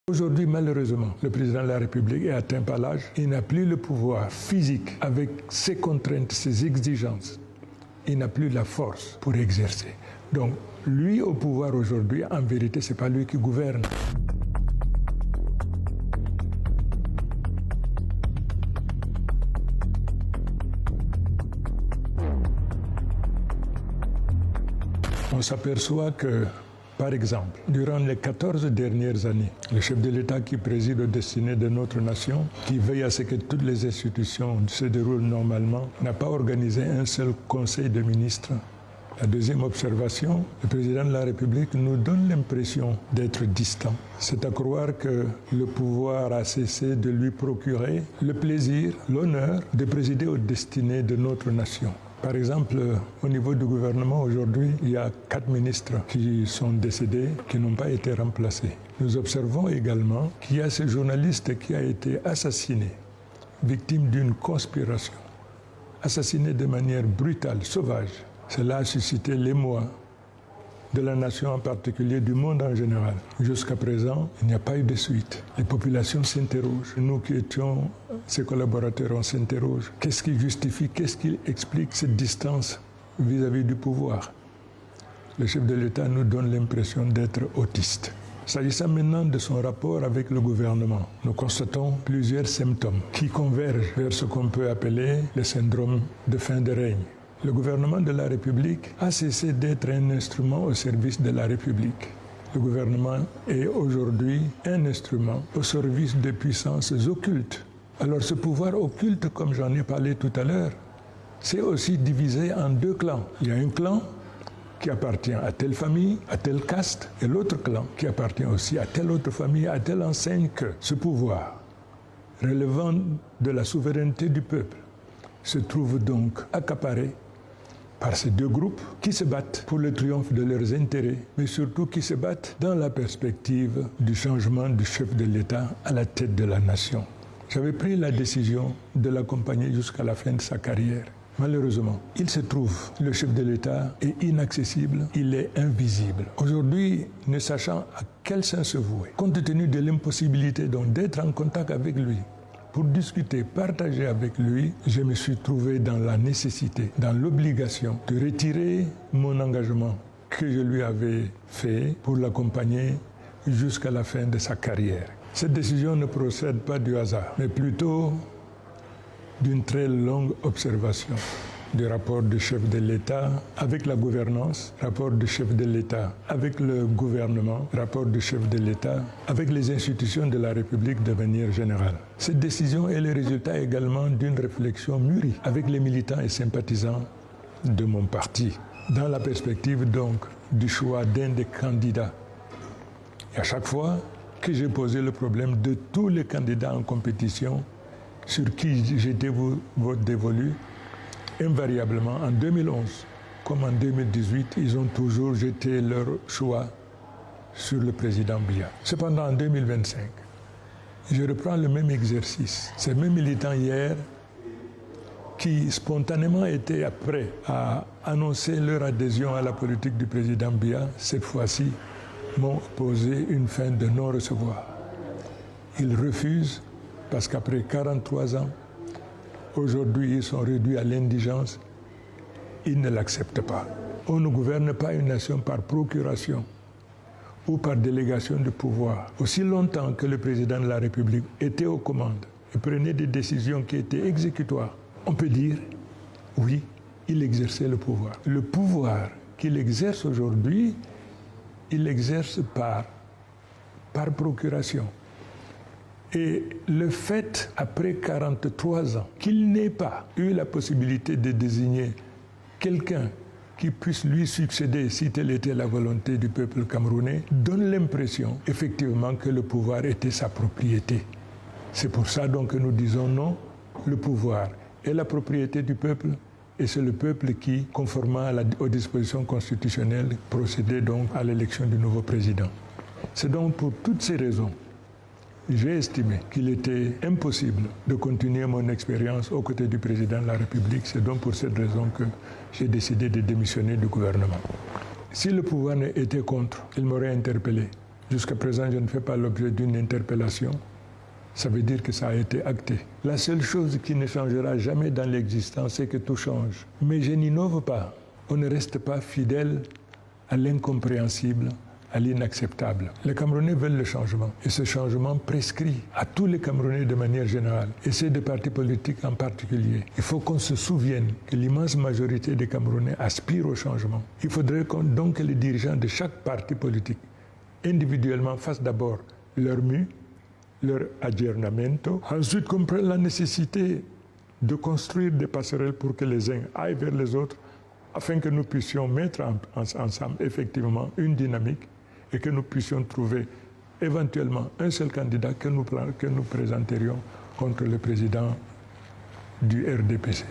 Aujourd'hui, malheureusement, le président de la République est atteint par l'âge. Il n'a plus le pouvoir physique avec ses contraintes, ses exigences. Il n'a plus la force pour exercer. Donc, lui au pouvoir aujourd'hui, en vérité, ce n'est pas lui qui gouverne. On s'aperçoit que, par exemple, durant les 14 dernières années, le chef de l'État qui préside aux destinées de notre nation, qui veille à ce que toutes les institutions se déroulent normalement, n'a pas organisé un seul conseil de ministres. La deuxième observation, le président de la République nous donne l'impression d'être distant. C'est à croire que le pouvoir a cessé de lui procurer le plaisir, l'honneur de présider aux destinées de notre nation. Par exemple, au niveau du gouvernement, aujourd'hui, il y a 4 ministres qui sont décédés, qui n'ont pas été remplacés. Nous observons également qu'il y a ce journaliste qui a été assassiné, victime d'une conspiration, assassiné de manière brutale, sauvage. Cela a suscité l'émoi de la nation en particulier, du monde en général. Jusqu'à présent, il n'y a pas eu de suite. Les populations s'interrogent. Nous qui étions ses collaborateurs, on s'interroge. Qu'est-ce qui justifie, qu'est-ce qui explique cette distance vis-à-vis du pouvoir? Le chef de l'État nous donne l'impression d'être autiste. S'agissant maintenant de son rapport avec le gouvernement, nous constatons plusieurs symptômes qui convergent vers ce qu'on peut appeler le syndrome de fin de règne. Le gouvernement de la République a cessé d'être un instrument au service de la République. Le gouvernement est aujourd'hui un instrument au service de puissances occultes. Alors ce pouvoir occulte, comme j'en ai parlé tout à l'heure, c'est aussi divisé en 2 clans. Il y a un clan qui appartient à telle famille, à telle caste, et l'autre clan qui appartient aussi à telle autre famille, à telle enseigne que ce pouvoir, relevant de la souveraineté du peuple, se trouve donc accaparé par ces 2 groupes qui se battent pour le triomphe de leurs intérêts, mais surtout qui se battent dans la perspective du changement du chef de l'État à la tête de la nation. J'avais pris la décision de l'accompagner jusqu'à la fin de sa carrière. Malheureusement, il se trouve, le chef de l'État est inaccessible, il est invisible. Aujourd'hui, ne sachant à quel sens se vouer, compte tenu de l'impossibilité donc d'être en contact avec lui, pour discuter, partager avec lui, je me suis trouvé dans la nécessité, dans l'obligation de retirer mon engagement que je lui avais fait pour l'accompagner jusqu'à la fin de sa carrière. Cette décision ne procède pas du hasard, mais plutôt d'une très longue observation du rapport du chef de l'État avec la gouvernance, rapport du chef de l'État avec le gouvernement, rapport du chef de l'État avec les institutions de la République de manière générale. Cette décision est le résultat également d'une réflexion mûrie avec les militants et sympathisants de mon parti, dans la perspective donc du choix d'un des candidats. Et à chaque fois que j'ai posé le problème de tous les candidats en compétition sur qui j'étais dévolu, invariablement, en 2011 comme en 2018, ils ont toujours jeté leur choix sur le président Biya. Cependant, en 2025, je reprends le même exercice. Ces mêmes militants hier, qui spontanément étaient prêts à annoncer leur adhésion à la politique du président Biya, cette fois-ci, m'ont posé une fin de non-recevoir. Ils refusent parce qu'après 43 ans, aujourd'hui, ils sont réduits à l'indigence. Ils ne l'acceptent pas. On ne gouverne pas une nation par procuration ou par délégation de pouvoir. Aussi longtemps que le président de la République était aux commandes et prenait des décisions qui étaient exécutoires, on peut dire, oui, il exerçait le pouvoir. Le pouvoir qu'il exerce aujourd'hui, il l'exerce par procuration. Et le fait, après 43 ans, qu'il n'ait pas eu la possibilité de désigner quelqu'un qui puisse lui succéder si telle était la volonté du peuple camerounais, donne l'impression, effectivement, que le pouvoir était sa propriété. C'est pour ça donc que nous disons non, le pouvoir est la propriété du peuple et c'est le peuple qui, conformément aux dispositions constitutionnelles, procédait donc à l'élection du nouveau président. C'est donc pour toutes ces raisons j'ai estimé qu'il était impossible de continuer mon expérience aux côtés du président de la République. C'est donc pour cette raison que j'ai décidé de démissionner du gouvernement. Si le pouvoir était contre, il m'aurait interpellé. Jusqu'à présent, je ne fais pas l'objet d'une interpellation. Ça veut dire que ça a été acté. La seule chose qui ne changera jamais dans l'existence, c'est que tout change. Mais je n'innove pas. On ne reste pas fidèle à l'incompréhensible, à l'inacceptable. Les Camerounais veulent le changement. Et ce changement prescrit à tous les Camerounais de manière générale, et ces deux partis politiques en particulier. Il faut qu'on se souvienne que l'immense majorité des Camerounais aspirent au changement. Il faudrait donc que les dirigeants de chaque parti politique, individuellement, fassent d'abord leur mieux, leur aggiornamento, ensuite comprennent la nécessité de construire des passerelles pour que les uns aillent vers les autres, afin que nous puissions mettre ensemble effectivement une dynamique et que nous puissions trouver éventuellement un seul candidat que nous présenterions contre le président du RDPC.